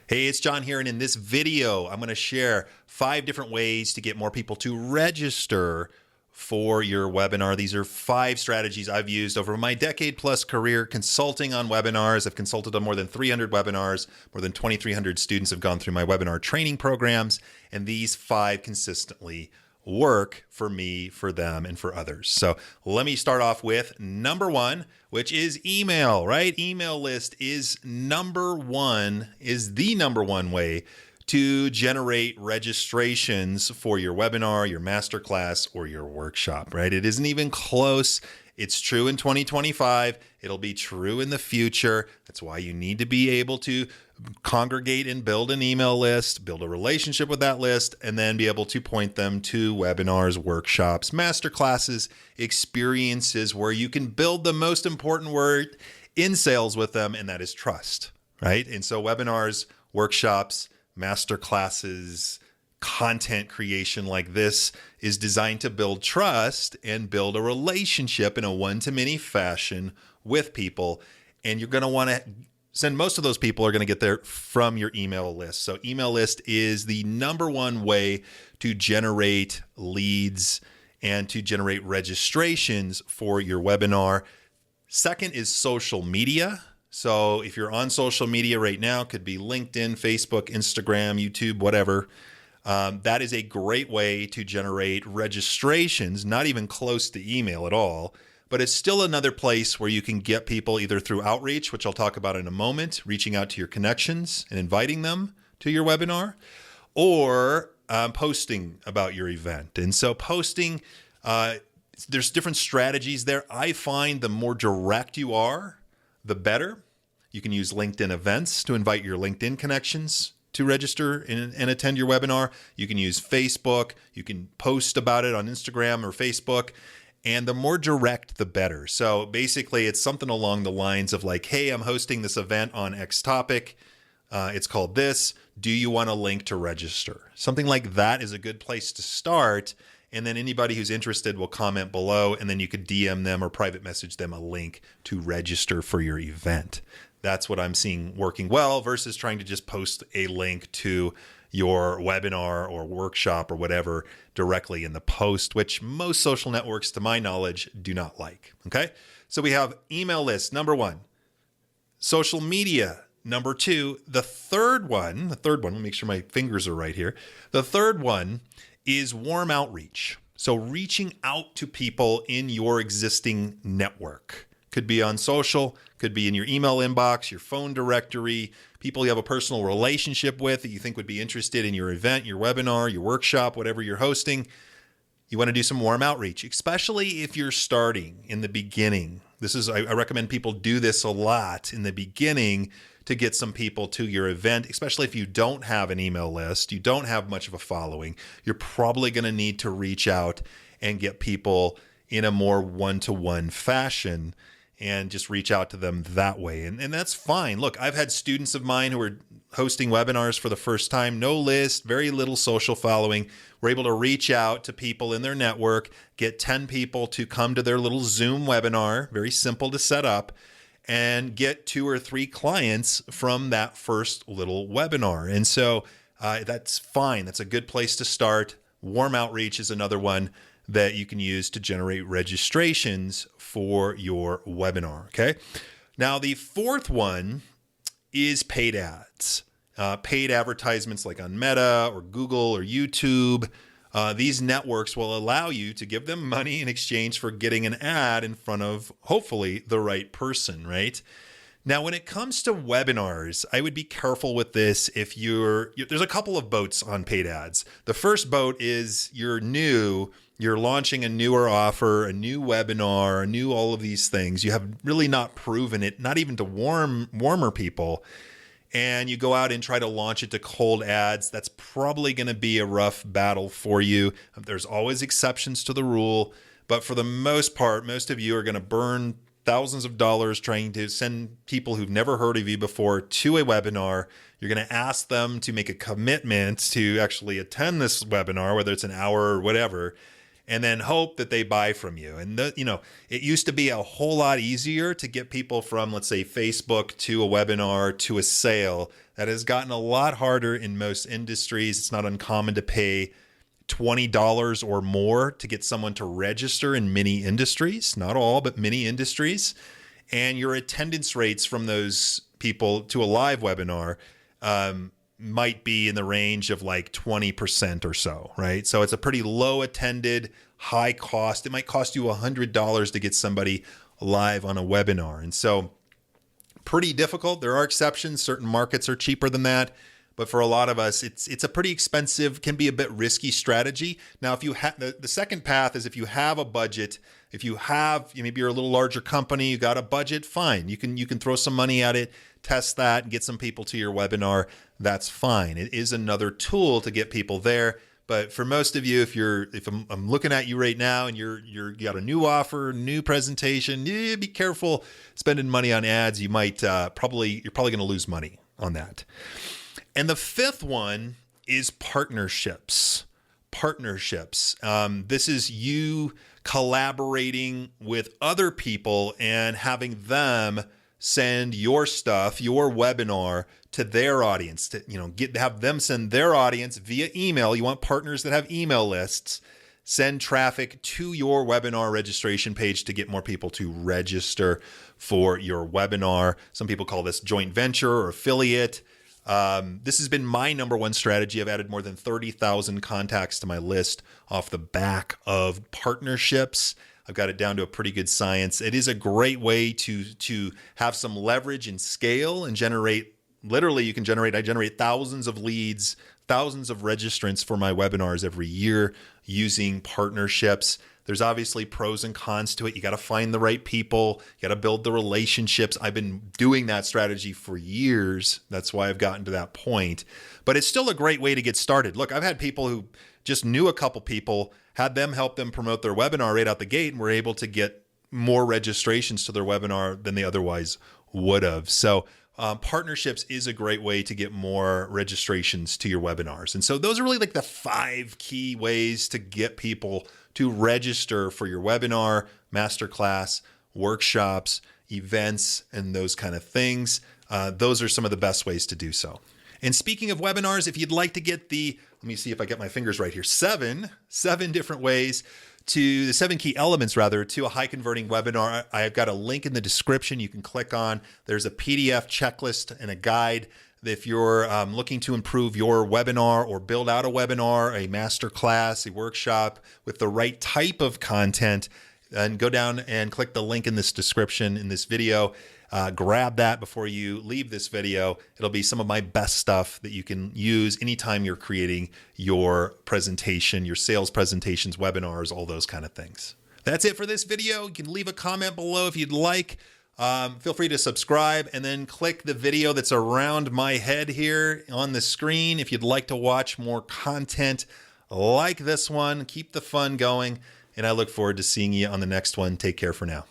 Hey, it's John here, and in this video, I'm going to share 5 different ways to get more people to register for your webinar. These are 5 strategies I've used over my decade-plus career consulting on webinars. I've consulted on more than 300 webinars. More than 2,300 students have gone through my webinar training programs, and these 5 consistently work for me, for them, and for others. So let me start off with number 1, which is email, right? Email list is the number one way to generate registrations for your webinar, your masterclass, or your workshop, right? It isn't even close. It's true in 2025. It'll be true in the future. That's why you need to be able to congregate and build an email list, build a relationship with that list, and then be able to point them to webinars, workshops, masterclasses, experiences where you can build the most important word in sales with them, and that is trust, right? And so webinars, workshops, masterclasses, content creation like this is designed to build trust and build a relationship in a one-to-many fashion with people. And you're going to want to send most of those people are going to get there from your email list. So email list is the number one way to generate leads and to generate registrations for your webinar. Second is social media. So if you're on social media right now, could be LinkedIn, Facebook, Instagram, YouTube, whatever. That is a great way to generate registrations, not even close to email at all, but it's still another place where you can get people either through outreach, which I'll talk about in a moment, reaching out to your connections and inviting them to your webinar, or posting about your event. And so posting, there's different strategies there. I find the more direct you are, the better. You can use LinkedIn events to invite your LinkedIn connections to register and attend your webinar. You can use Facebook. You can post about it on Instagram or Facebook. And the more direct, the better. So basically, it's something along the lines of like, hey, I'm hosting this event on X topic. It's called this. Do you want a link to register? Something like that is a good place to start. And then anybody who's interested will comment below, and then you could DM them or private message them a link to register for your event. That's what I'm seeing working well versus trying to just post a link to your webinar or workshop or whatever directly in the post, which most social networks, to my knowledge, do not like. Okay. So we have email list, number 1, social media, number 2. The third one, let me make sure my fingers are right here. The third one is warm outreach. So reaching out to people in your existing network. Could be on social, could be in your email inbox, your phone directory, people you have a personal relationship with that you think would be interested in your event, your webinar, your workshop, whatever you're hosting. You want to do some warm outreach, especially if you're starting in the beginning. I recommend people do this a lot in the beginning to get some people to your event, especially if you don't have an email list, you don't have much of a following. You're probably going to need to reach out and get people in a more one-to-one fashion and just reach out to them that way. And that's fine. Look, I've had students of mine who are hosting webinars for the first time, no list, very little social following. We're able to reach out to people in their network, get 10 people to come to their little Zoom webinar, very simple to set up, and get 2 or 3 clients from that first little webinar. And so that's fine. That's a good place to start. Warm outreach is another one that you can use to generate registrations for your webinar, okay? Now, the fourth one is paid ads. Paid advertisements like on Meta or Google or YouTube. These networks will allow you to give them money in exchange for getting an ad in front of, hopefully, the right person, right? Now, when it comes to webinars, I would be careful with this if there's a couple of boats on paid ads. The first boat is you're new, you're launching a newer offer, a new webinar, a new all of these things. You have really not proven it, not even to warmer people. And you go out and try to launch it to cold ads. That's probably going to be a rough battle for you. There's always exceptions to the rule. But for the most part, most of you are going to burn thousands of dollars trying to send people who've never heard of you before to a webinar. You're going to ask them to make a commitment to actually attend this webinar, whether it's an hour or whatever. and then hope that they buy from you. And it used to be a whole lot easier to get people from, let's say, Facebook to a webinar to a sale. That has gotten a lot harder in most industries. It's not uncommon to pay $20 or more to get someone to register in many industries, not all, but many industries. And your attendance rates from those people to a live webinar might be in the range of like 20% or so, right? So it's a pretty low attended, high cost. It might cost you $100 to get somebody live on a webinar. And so pretty difficult. There are exceptions. Certain markets are cheaper than that. But for a lot of us, it's a pretty expensive, can be a bit risky strategy. Now, if you have the second path is if you have a budget, if you have, maybe you're a little larger company, you got a budget, fine. You can throw some money at it, test that, and get some people to your webinar. That's fine. It is another tool to get people there. But for most of you, if I'm looking at you right now and you got a new offer, new presentation, be careful spending money on ads. You might you're probably going to lose money on that. And the fifth one is partnerships. This is you collaborating with other people and having them send your stuff, your webinar, to their audience. Have them send their audience via email. You want partners that have email lists. Send traffic to your webinar registration page to get more people to register for your webinar. Some people call this joint venture or affiliate. This has been my number one strategy. I've added more than 30,000 contacts to my list off the back of partnerships. I've got it down to a pretty good science. It is a great way to have some leverage and scale and generate. Literally, I generate thousands of leads, thousands of registrants for my webinars every year using partnerships. There's obviously pros and cons to it. You got to find the right people. You got to build the relationships. I've been doing that strategy for years. That's why I've gotten to that point. But it's still a great way to get started. Look, I've had people who just knew a couple people, had them help them promote their webinar right out the gate, and were able to get more registrations to their webinar than they otherwise would have. So partnerships is a great way to get more registrations to your webinars. And so those are really like the 5 key ways to get people to register for your webinar, masterclass, workshops, events, and those kind of things. Those are some of the best ways to do so. And speaking of webinars, if you'd like to get let me see if I get my fingers right here, 7 different ways to the 7 key elements to a high converting webinar. I've got a link in the description you can click on. There's a PDF checklist and a guide. If you're looking to improve your webinar or build out a webinar, a masterclass, a workshop with the right type of content, then go down and click the link in this description in this video. Grab that before you leave this video. It'll be some of my best stuff that you can use anytime you're creating your presentation, your sales presentations, webinars, all those kind of things. That's it for this video. You can leave a comment below if you'd like. Feel free to subscribe and then click the video that's around my head here on the screen if you'd like to watch more content like this one. Keep the fun going, and I look forward to seeing you on the next one. Take care for now.